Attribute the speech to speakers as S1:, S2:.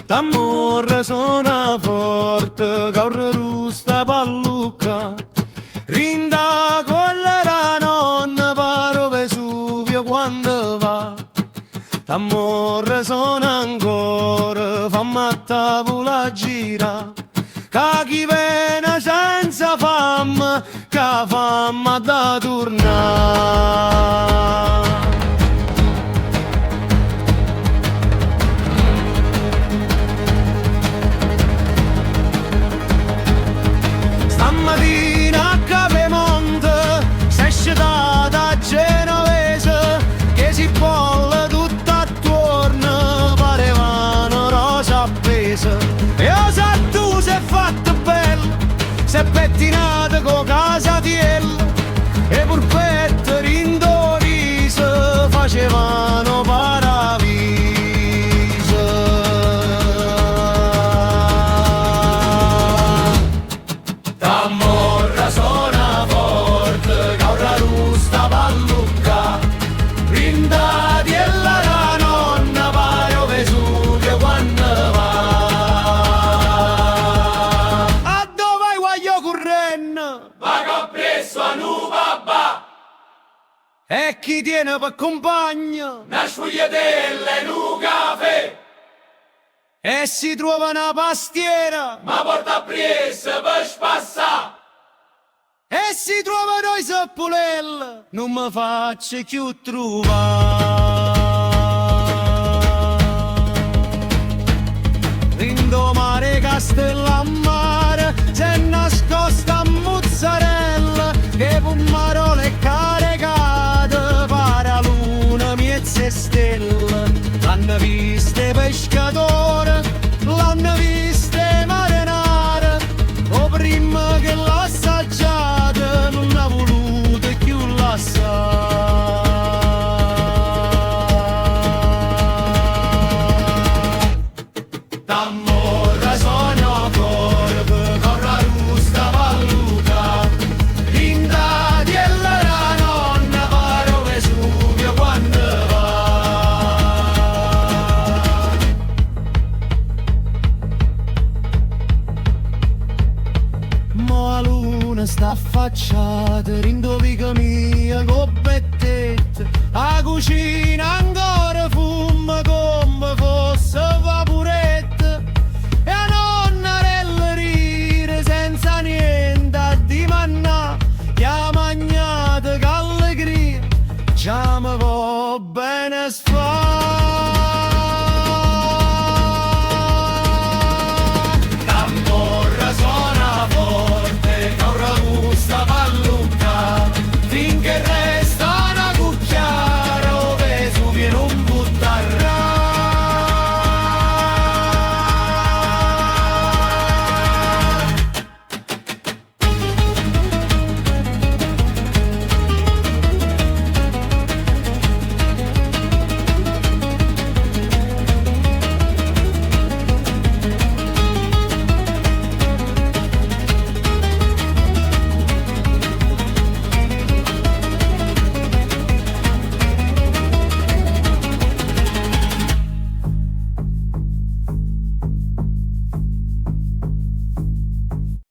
S1: T'amore suona forte, corre rusta pallucca, rinda quella la nonna, paro Vesuvio quando va. T'amore suona ancora, fammi a tavola gira, che chi viene senza fame, che fame da tornare. Stamattina a Capemonte s'esce da genovese che si bolle tutto attorno, parevano rosa appese. E osa tu sei fatto bello, sei pettinata con casatiella, e purpette rindolise facevano paradiso. T'amorra suona forte, caura rusta pallucca, rindati e la nonna, paro Vesuvio quando va. A dove voglio correnne? Va presso a nu babà. E chi tiene per compagno? Una sfogliatella e un caffè. E si trova una pastiera, ma porta presso per spassare. E si trovano i seppolelli, non mi faccio più trovare. Rindomare Castellammare, s'è nascosta a mozzarella, che pommarole e caricate, para luna, miezze e stelle. L'hanno viste pescatore, l'hanno viste marinare, o prima che l'assaggiate non ha voluto più l'assare. T'amorra suona forte, corra rusta palluca, rindati e la nonna, paro Vesuvio quando va. Mo la luna sta affacciata, rindovica mia con bettette, a cucina